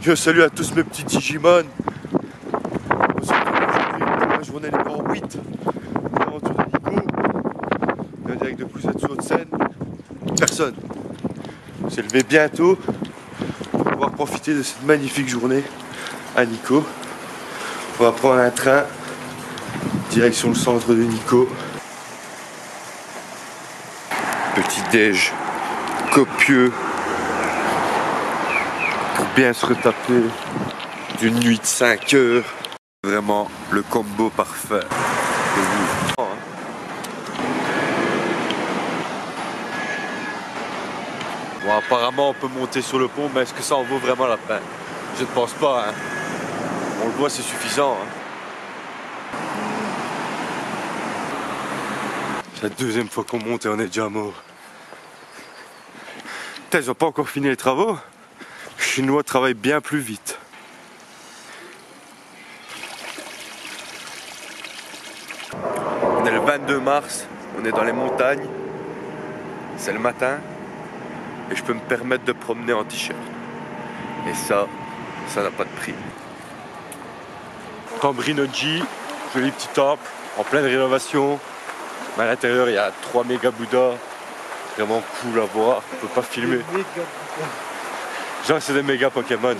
Je salue à tous mes petits Digimon. On se retrouve aujourd'hui pour la journée numéro 8. L'aventure de Nico. En direct de Kusatsu Haute-Seine. Personne. On s'est levé bientôt pour pouvoir profiter de cette magnifique journée à Nikko. On va prendre un train direction le centre de Nikko. Petit déj copieux pour bien se retaper d'une nuit de 5 heures. Vraiment le combo parfait. Bon, apparemment on peut monter sur le pont, mais est-ce que ça en vaut vraiment la peine? Je ne pense pas. Hein. On le voit, c'est suffisant. Hein. C'est la deuxième fois qu'on monte et on est déjà mort. Putain, ils n'ont pas encore fini les travaux. Les Chinois travaillent bien plus vite. On est le 22 mars, on est dans les montagnes. C'est le matin. Et je peux me permettre de promener en t-shirt. Et ça n'a pas de prix. Cambridge, joli petit temple, en pleine rénovation. Mais à l'intérieur, il y a 3 méga Bouddhas. Vraiment cool à voir, on peut pas filmer. Genre, c'est des méga Pokémon.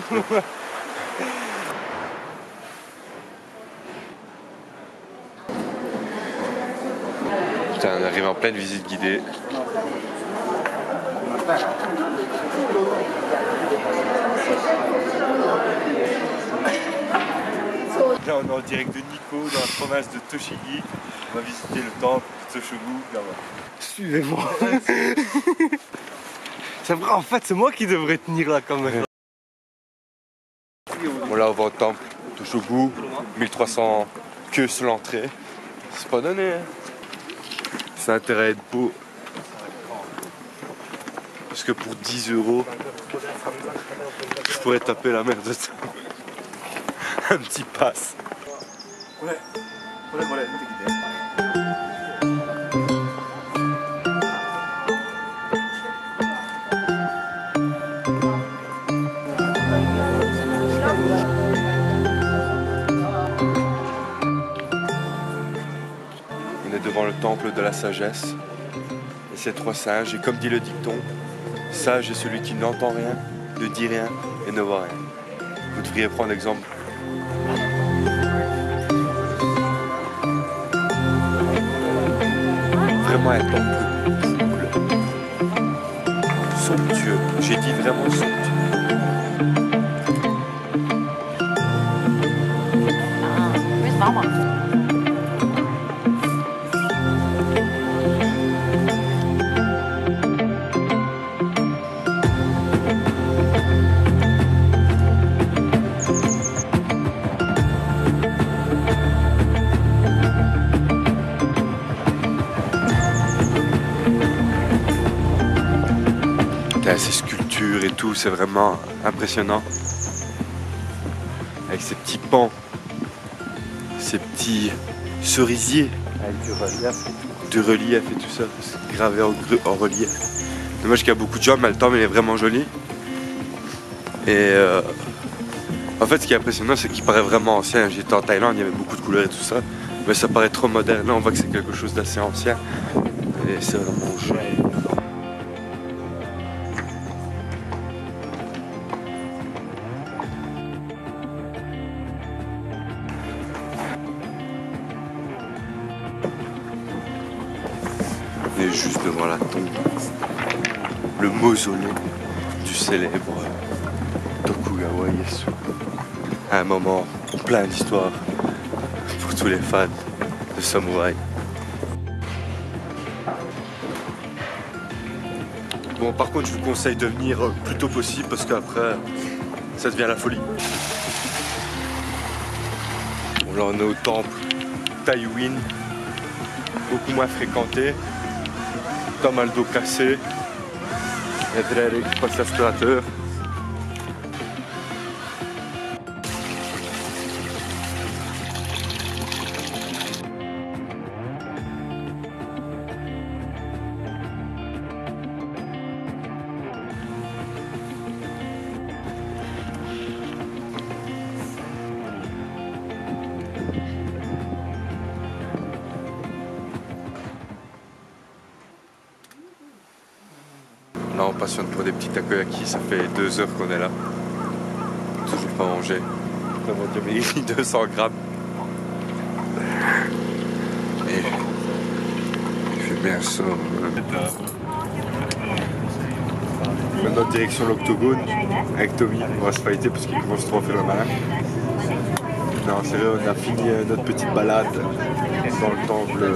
Putain, on arrive en pleine visite guidée. Là, on est en direct de Nikko, dans la province de Tochigi. On va visiter le temple de Tsuchogu là-bas. Suivez-moi. C'est vrai, en fait, c'est moi qui devrais tenir la caméra. Bon, là, on va au temple de Tsuchogu, 1300 queues sur l'entrée. C'est pas donné, hein. Ça a intérêt à être beau. Parce que pour 10 €, je pourrais taper la merde de ça. Un petit pass. On est devant le temple de la sagesse. Et ces 3 sages, et comme dit le dicton, sage est celui qui n'entend rien, ne dit rien et ne voit rien. Vous devriez prendre exemple. Vraiment un temple cool. Somptueux. J'ai dit vraiment somptueux. Ces sculptures et tout, c'est vraiment impressionnant. Avec ces petits pans, ces petits cerisiers, avec du relief et tout ça, gravé en relief. Dommage qu'il y a beaucoup de gens, mais le temple il est vraiment joli. Et en fait, ce qui est impressionnant, c'est qu'il paraît vraiment ancien. J'étais en Thaïlande, il y avait beaucoup de couleurs et tout ça, mais ça paraît trop moderne. Là, on voit que c'est quelque chose d'assez ancien. Et c'est vraiment joli. On est juste devant la tombe, le mausolée du célèbre Tokugawa Ieyasu. Un moment plein d'histoire pour tous les fans de samouraï. Bon, par contre, je vous conseille de venir le plus tôt possible parce qu'après, ça devient la folie. Bon, là, on est au temple Taïwin, beaucoup moins fréquenté. Pas mal d'eau cassée. Il y a des qui passent l'aspirateur. Là on passionne pour des petits takoyaki, ça fait 2 heures qu'on est là. Toujours pas mangé. Vraiment Dieu maigri 200 grammes. Et il fait bien ça. Maintenant direction l'octogone avec Tommy. On va se fighter parce qu'il commence trop à faire le malin. Non, c'est vrai, on a fini notre petite balade dans le temple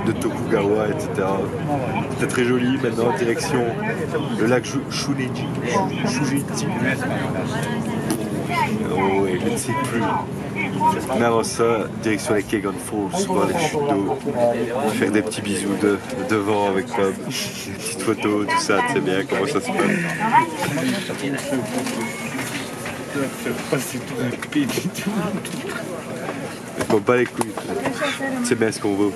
de Tokugawa, etc. C'était très joli. Maintenant, direction le lac Shuneji. Oh, ouais, je ne sais plus. Mais avant ça, direction les Kegon Falls, voir les chutes d'eau, faire des petits bisous devant avec Bob, des petites photos, tout ça, tu sais bien comment ça se passe. Je m'en bats les couilles, c'est bien ce qu'on veut.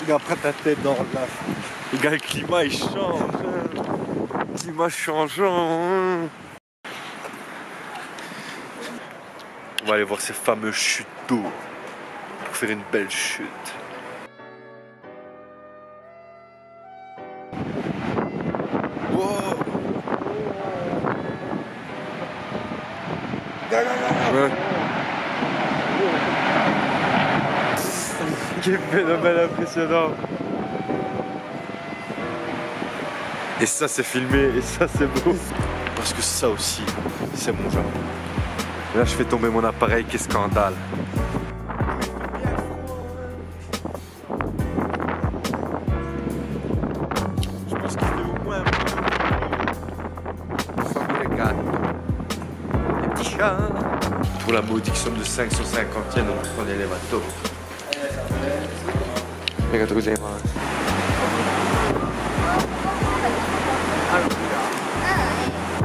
Après ta tête dans la... Les gars, le climat il change. Le climat changeant. On va aller voir ces fameuses chutes d'eau pour faire une belle chute. Wow. Ouais. Quel phénomène impressionnant. Et ça c'est filmé et ça c'est beau. Parce que ça aussi, c'est mon genre. Là je fais tomber mon appareil, quel scandale. Je pense qu'il fait au moins des petits chats. Pour la modique somme de 550 yens, on prend l'élévateur.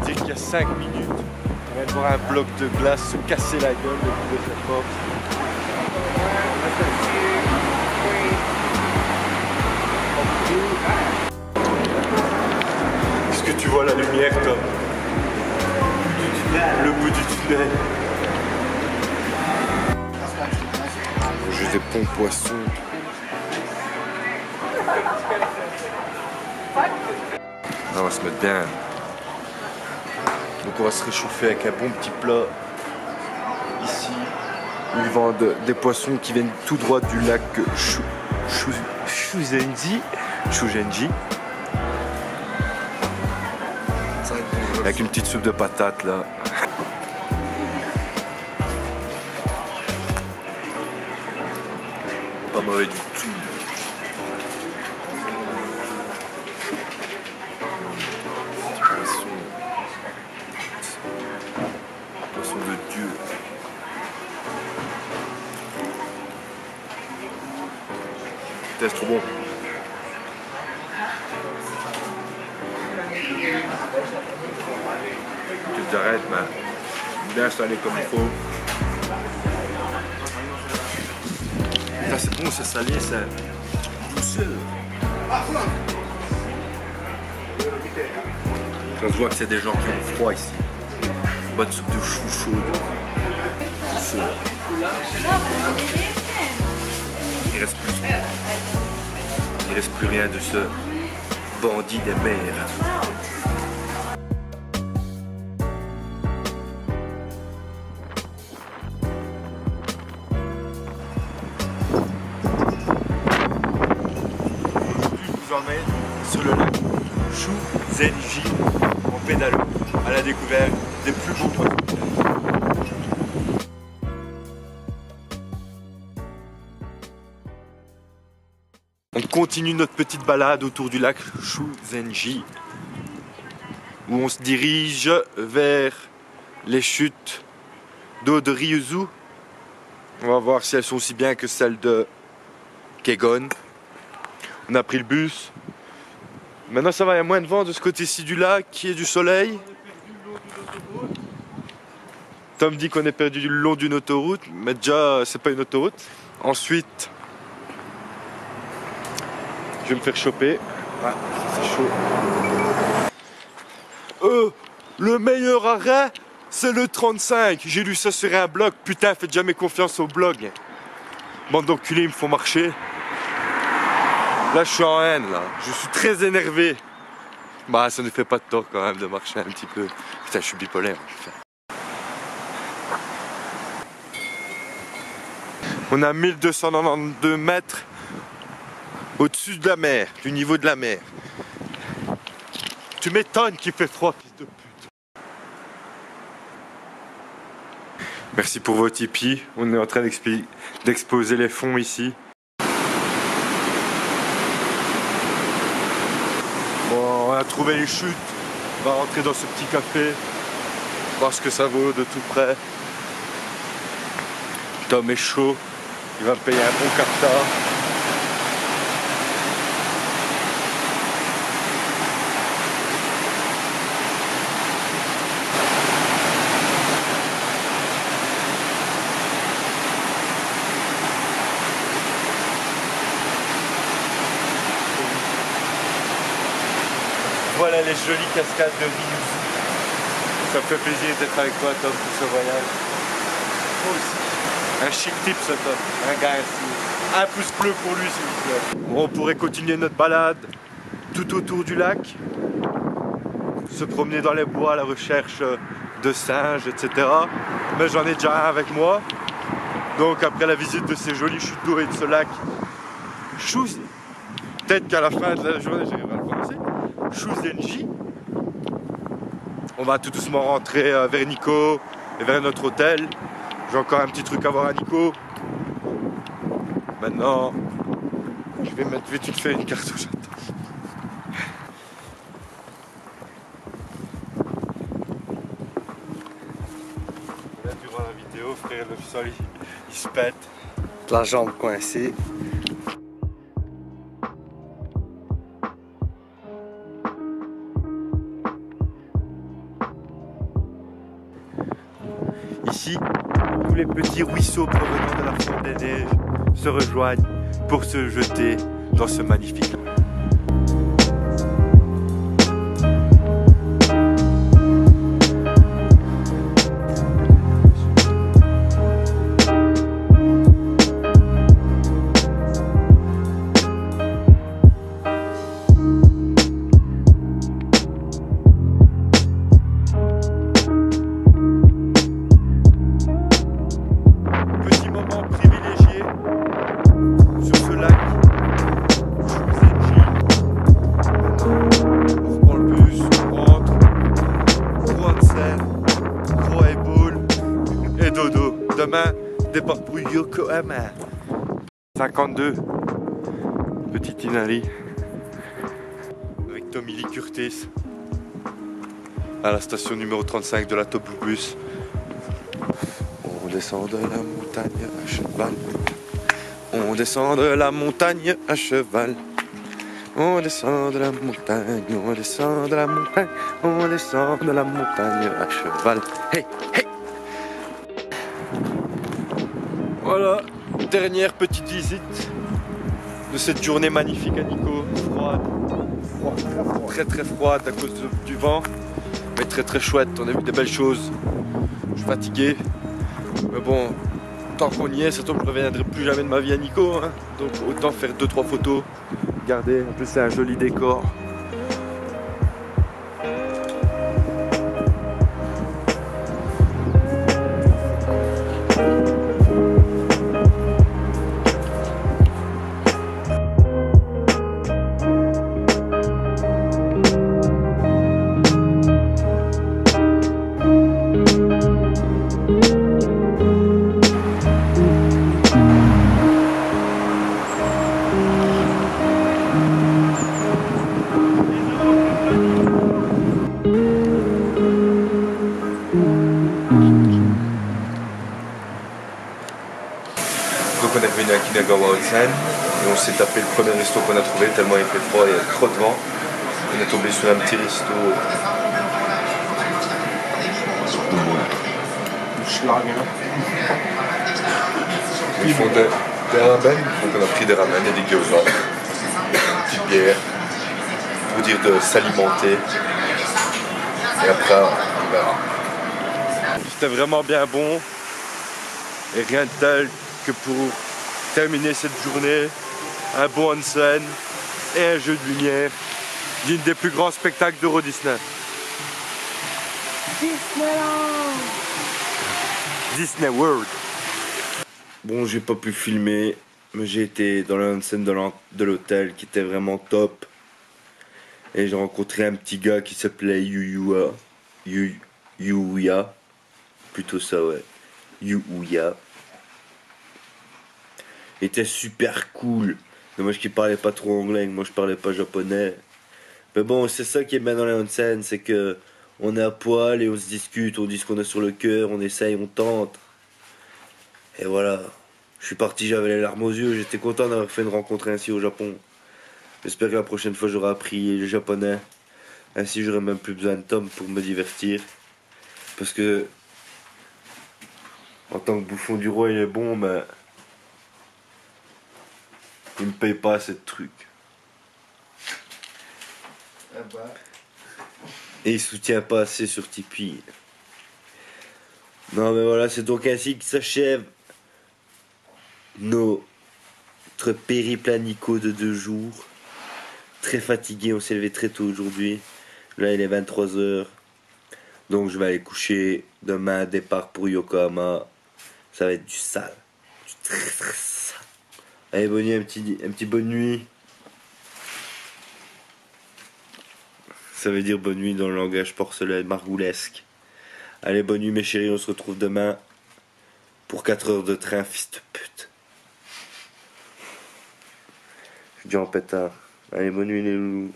Dire qu'il y a 5 minutes, on vient de voir un bloc de glace se casser la gueule le coup de cette force. Est-ce que tu vois la lumière, Tom? Le bout du tunnel. Juste des ponts poissons. On va se mettre bien. Donc on va se réchauffer avec un bon petit plat. Ici, ils vendent des poissons qui viennent tout droit du lac Shuzenji. Avec une petite soupe de patates là. Pas mauvais du tout. Poisson de Dieu. C'est trop bon. Tu t'arrêtes, mais bien installé comme il faut. Ça c'est bon, c'est salé, c'est douceur. Ça se voit que c'est des gens qui ont froid ici. Bonne soupe de chou chaude. Douceur. Il reste plus rien de ce bandit des mers. Sur le lac Shuzenji en pédalo à la découverte des plus beaux poissons. On continue notre petite balade autour du lac Shuzenji où on se dirige vers les chutes d'eau de Ryuzu. On va voir si elles sont aussi bien que celles de Kegon. On a pris le bus. Maintenant ça va, il y a moins de vent de ce côté-ci du lac, qui est du soleil. Tom dit qu'on est perdu le long d'une autoroute, mais déjà c'est pas une autoroute. Ensuite, vais me faire choper. Ouais, c'est chaud. Le meilleur arrêt, c'est le 35. J'ai lu ça sur un blog. Putain, faites jamais confiance au blog. Bande d'enculés, ils me font marcher. Là, je suis en haine, là. Je suis très énervé. Bah, ça ne fait pas de tort quand même de marcher un petit peu. Putain, je suis bipolaire. On a 1292 mètres au-dessus de la mer, du niveau de la mer. Tu m'étonnes qu'il fait froid, fils de pute. Merci pour vos Tipeee. On est en train d'exposer les fonds ici. Bon, on a trouvé les chutes. On va rentrer dans ce petit café. Voir ce que ça vaut de tout près. Tom est chaud. Il va me payer un bon capta. Voilà les jolies cascades de Riuzu. Ça me fait plaisir d'être avec toi, Tom, pour ce voyage. Moi aussi. Un chic type, ce Tom. Un gars ainsi. Un pouce bleu pour lui, s'il vous plaît. On pourrait continuer notre balade tout autour du lac. Se promener dans les bois à la recherche de singes, etc. Mais j'en ai déjà un avec moi. Donc après la visite de ces jolies chutes d'eau et de ce lac, peut-être qu'à la fin de la journée, j'arriverai à le prononcer. Shuzenji. On va tout doucement rentrer vers Nikko et vers notre hôtel. J'ai encore un petit truc à voir à Nikko. Maintenant, je vais mettre vite fait une cartouche. Là, durant la vidéo, frère, le sol il se pète. La jambe coincée. Ici, tous les petits ruisseaux provenant de la fonte des neiges se rejoignent pour se jeter dans ce magnifique lac. Demain, départ pour Yokohama. 52, petite Inari avec Tommy Lee Curtis à la station numéro 35 de la Top Bus. On descend de la montagne à cheval. On descend de la montagne à cheval. On descend de la montagne, on descend de la montagne, on descend de la montagne à cheval. Hey, hey! Voilà, dernière petite visite de cette journée magnifique à Nikko. Froide, très très froide à cause du vent, mais très très chouette, on a vu des belles choses. Je suis fatigué, mais bon, tant qu'on y est, ça tombe, je ne reviendrai plus jamais de ma vie à Nikko, hein. Donc autant faire 2-3 photos, regardez, en plus c'est un joli décor. Donc on est revenu à Kinagawa Onsen et on s'est tapé le premier resto qu'on a trouvé tellement il fait froid et il y a trop de vent. On est tombé sur un petit resto. Ils font des ramen, donc on a pris des ramen et des gyoza. Petite bière pour dire de s'alimenter. Et après, on verra. C'était vraiment bien bon. Et rien de tel que pour terminer cette journée, un bon onsen et un jeu de lumière d'une des plus grands spectacles d'Euro Disney. Disney World. Bon, j'ai pas pu filmer, mais j'ai été dans la scène de l'hôtel qui était vraiment top. Et j'ai rencontré un petit gars qui s'appelait Yuya. Plutôt ça, ouais. Yuya. Il était super cool. Dommage qu'il parlait pas trop anglais, moi je parlais pas japonais. Mais bon, c'est ça qui est bien dans les onsen, c'est que on est à poil et on se discute, on dit ce qu'on a sur le cœur, on essaye, on tente. Et voilà. Je suis parti, j'avais les larmes aux yeux, j'étais content d'avoir fait une rencontre ainsi au Japon. J'espère que la prochaine fois j'aurai appris le japonais. Ainsi j'aurai même plus besoin de Tom pour me divertir. Parce que en tant que bouffon du roi il est bon, mais il me paye pas assez de trucs. Et il soutient pas assez sur Tipeee. Non mais voilà, c'est donc ainsi que s'achève notre périple anico de 2 jours. Très fatigué, on s'est levé très tôt aujourd'hui. Là il est 23h. Donc je vais aller coucher. Demain départ pour Yokohama. Ça va être du sale. Du très très sale. Allez bonne nuit, un petit bonne nuit. Ça veut dire bonne nuit dans le langage porcelain margoulesque. Allez bonne nuit mes chéris, on se retrouve demain pour 4 heures de train, fils de pute. Je dis en pétard. Allez bonne nuit les loulous.